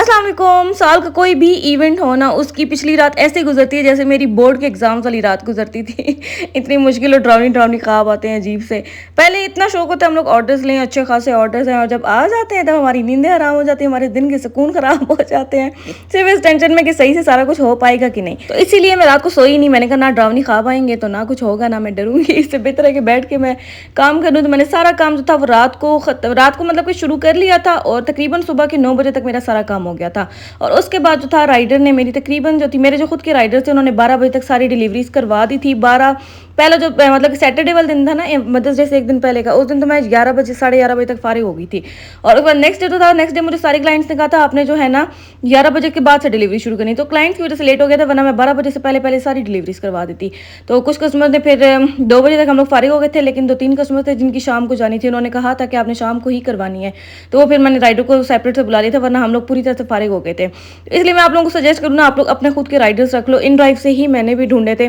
अस्सलाम वालेकुम। साल का कोई भी इवेंट हो ना, उसकी पिछली रात ऐसे गुजरती है जैसे मेरी बोर्ड के एग्जाम्स वाली रात गुजरती थी। इतनी मुश्किल और डरावनी डरावनी ख्वाब आते हैं अजीब से। पहले इतना शौक होता है हम लोग ऑर्डर्स लें, अच्छे खासे ऑर्डर्स हैं, और जब आ जाते हैं तब हमारी नींदें हराम हो जाती है, हमारे दिन के सुकून खराब हो जाते हैं सिर्फ इस टेंशन में कि सही से सारा कुछ हो पाएगा कि नहीं। तो इसीलिए मैं रात को सोई नहीं। मैंने कहा ना डरावनी ख्वाब आएंगे तो ना कुछ होगा, ना मैं डरूंगी। इससे बेहतर है कि बैठ के मैं काम करूँ। तो मैंने सारा काम जो था वो रात को मतलब कि शुरू कर लिया था, और तकरीबन सुबह के 9 बजे तक मेरा सारा काम हो गया था। और उसके बाद जो था राइडर ने मेरी तकरीबन जो थी, मेरे जो खुद के राइडर थे उन्होंने 12 बजे तक सारी डिलीवरीज करवा दी थी। 12 पहला जो मतलब कि सैटरडे वाला दिन था ना, मदर्स डे से एक दिन पहले का, उस दिन तो मैं 11 बजे 11:30 बजे तक फारिग हो गई थी। और उसके बाद नेक्स्ट डे तो था, नेक्स्ट डे मुझे सारे क्लाइंट्स ने कहा था आपने जो है ना 11 बजे के बाद से डिलीवरी शुरू करनी। तो क्लाइंट्स की वजह से लेट हो गया था, वरना मैं 12 बजे से पहले पहले सारी डिलीवरीज करवा देती। तो कुछ कस्टमर ने फिर 2 बजे तक हम लोग फारिग हो गए थे, लेकिन 2-3 कस्टमर थे जिनकी शाम को जानी थी। उन्होंने कहा था कि आपने शाम को ही करवानी है, तो वो फिर मैंने राइडर को सेपरेट से बुला लिया था, वरना हम लोग पूरी तरह से फारिग हो गए थे। इसलिए मैं आप लोगों को सजेस्ट करूँ ना, आप लोग अपने खुद के राइडर्स रख लो। इन ड्राइव से ही मैंने भी ढूंढे थे,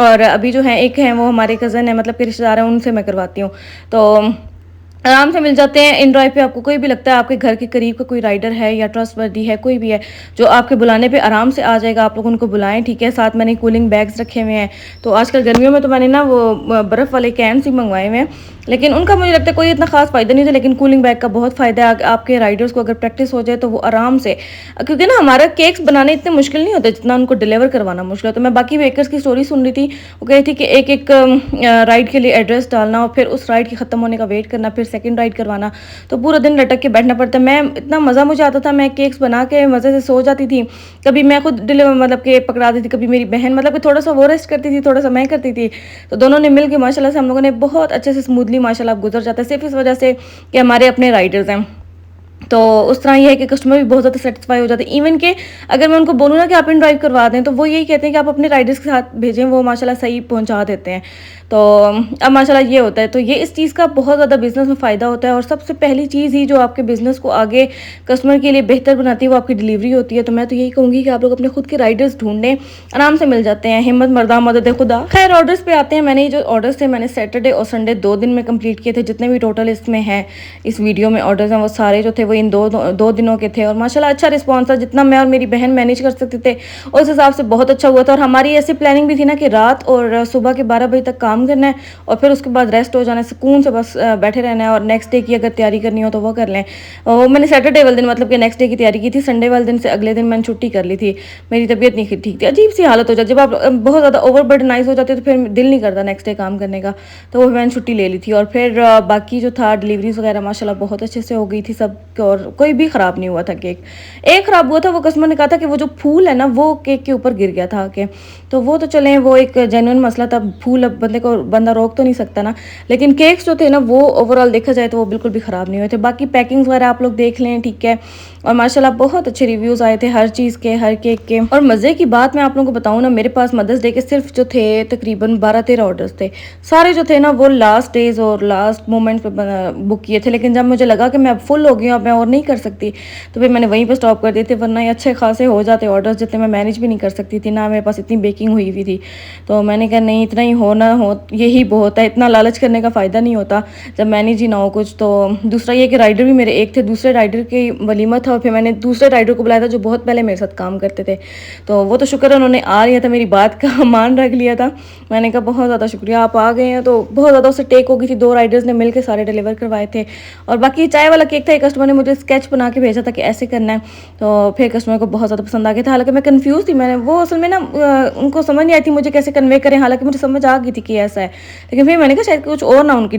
और अभी जो है एक है वो हमारे कज़न है, मतलब कि रिश्तेदार हैं, उनसे मैं करवाती हूँ। तो आराम से मिल जाते हैं इन ड्राइव पे। आपको कोई भी लगता है आपके घर के करीब का कोई राइडर है या ट्रस्टवर्दी है, कोई भी है जो आपके बुलाने पे आराम से आ जाएगा, आप लोग उनको बुलाएं, ठीक है। साथ मैंने कूलिंग बैग्स रखे हुए हैं। तो आजकल गर्मियों में तो मैंने ना वो बर्फ़ वाले कैंस ही मंगवाए हुए हैं, लेकिन उनका मुझे लगता है कोई इतना खास फ़ायदा नहीं था। लेकिन कूलिंग बैग का बहुत फ़ायदा है आपके राइडर्स को, अगर प्रैक्टिस हो जाए तो वो आराम से, क्योंकि ना हमारा केक्स बनाने इतने मुश्किल नहीं होते जितना उनको डिलीवर करवाना मुश्किल है। तो मैं बाकी बेकर्स की स्टोरी सुन रही थी, वो कह रही थी कि एक एक राइड के लिए एड्रेस डालना, और फिर उस राइड के ख़त्म होने का वेट करना, फिर सेकेंड राइड करवाना, तो पूरा दिन लटक के बैठना पड़ता है। मैं इतना मज़ा मुझे आता था, मैं केक्स बना के मज़े से सो जाती थी। कभी मैं खुद डिलीवर मतलब के पकड़ा दी थी, कभी मेरी बहन, मतलब कि थोड़ा सा वो रेस्ट करती थी, थोड़ा सा मैं करती थी। तो दोनों ने मिल के माशाल्लाह से हम लोगों ने बहुत अच्छे से स्मूथली माशाल्लाह गुजर जाता है, सिर्फ इस वजह से कि हमारे अपने राइडर्स हैं। तो उस तरह ये है कि कस्टमर भी बहुत ज़्यादा सेटिस्फाई हो जाते हैं। इवन के अगर मैं उनको बोलूँ ना कि आप इन ड्राइव करवा दें, तो वो यही कहते हैं कि आप अपने राइडर्स के साथ भेजें, वो माशाल्लाह सही पहुंचा देते हैं। तो अब माशाल्लाह ये होता है। तो ये इस चीज़ का बहुत ज़्यादा बिज़नेस में फ़ायदा होता है, और सबसे पहली चीज़ ही जो आपके बिज़नेस को आगे कस्टमर के लिए बेहतर बनाती है वो आपकी डिलीवरी होती है। तो मैं तो यही कहूँगी कि आप लोग अपने खुद के राइडर्स ढूंढें, आराम से मिल जाते हैं। हिम्मत मर्दा मदद खुदा। खैर ऑर्डर्स पे आते हैं। मैंने ये जो ऑर्डर्स थे मैंने सैटरडे और संडे 2 दिन में कंप्लीट किए थे। जितने भी टोटल इसमें हैं, इस वीडियो में ऑर्डर्स हैं, वो सारे जो थे वो इन दो दिनों के थे, और माशाल्लाह अच्छा रिस्पॉन्स था। जितना मैं और मेरी बहन मैनेज कर सकते थे उस हिसाब से बहुत अच्छा हुआ था। और हमारी ऐसी प्लानिंग भी थी ना कि रात और सुबह के 12 बजे तक काम करना है, और फिर उसके बाद रेस्ट हो जाना है, सुकून से बस बैठे रहना है, और नेक्स्ट डे की अगर तैयारी करनी हो तो वो कर लें। वो मैंने सैटरडे वाले दिन मतलब कि नेक्स्ट डे की तैयारी की थी। संडे वाले दिन से अगले दिन मैंने छुट्टी कर ली थी, मेरी तबीयत नहीं ठीक थी। अजीब सी हालत हो जाती जब आप बहुत ज़्यादा ओवरबर्डनाइज हो जाते हो, तो फिर दिल नहीं करता नेक्स्ट डे काम करने का। तो वो मैंने छुट्टी ले ली थी, और फिर बाकी जो था डिलीवरीज वगैरह माशाल्लाह बहुत अच्छे से हो गई थी सब, और कोई भी ख़राब नहीं हुआ था केक। एक ख़राब हुआ था, वो कस्टमर ने कहा था कि वो जो फूल है ना वो केक के ऊपर गिर गया था के। तो वो तो चलें, वो एक जेन्युइन मसला था। फूल अब बंदा रोक तो नहीं सकता ना, लेकिन केक्स जो थे ना वो ओवरऑल देखा जाए तो वो बिल्कुल भी ख़राब नहीं हुए थे। बाकी पैकिंग्स वगैरह आप लोग देख लें, ठीक है। और माशाल्लाह बहुत अच्छे रिव्यूज़ आए थे हर चीज़ के, हर केक के। और मज़े की बात मैं आप लोगों को बताऊँ ना, मेरे पास मदर्स डे के सिर्फ जो थे तकरीबन 12-13 ऑर्डर्स थे। सारे जो थे ना वो लास्ट डेज और लास्ट मोमेंट पे बुक किए थे, लेकिन जब मुझे लगा कि मैं अब फुल हो गई हूँ, अब मैं और नहीं कर सकती, तो फिर मैंने वहीं पर स्टॉप कर दिए थे। वरना ये अच्छे खासे हो जाते ऑर्डर्स, जितने मैं मैनेज भी नहीं कर सकती थी ना, मेरे पास इतनी बेकिंग हुई हुई थी। तो मैंने कहा नहीं, इतना ही हो ना हो यही बहुत है, इतना लालच करने का फ़ायदा नहीं होता जब मैनेज ही ना हो कुछ। तो दूसरा ये कि राइडर भी मेरे एक थे, दूसरे राइडर की वलीमा था, और फिर मैंने दूसरे राइडर को बुलाया था जो बहुत पहले मेरे साथ काम करते थे। तो वो तो शुक्र है उन्होंने आ लिया था, मेरी बात का मान रख लिया था। मैंने कहा बहुत ज़्यादा शुक्रिया, आप आ गए हैं। तो बहुत ज़्यादा उससे टेक हो गई थी, 2 राइडर्स ने मिलकर सारे डिलीवर करवाए थे। और बाकी चाय वाला केक था, एक कस्टमर ने मुझे स्केच बना के भेजा था कि ऐसे करना है, तो फिर कस्टमर को बहुत ज़्यादा पसंद आ गया था। हालांकि मैं कंफ्यूज थी, मैंने वो असल में ना उनको समझ नहीं आई थी मुझे कैसे कन्वे करें, हालांकि मुझे समझ आ गई थी कि ऐसा है, लेकिन फिर मैंने कहा शायद कुछ और ना उनकी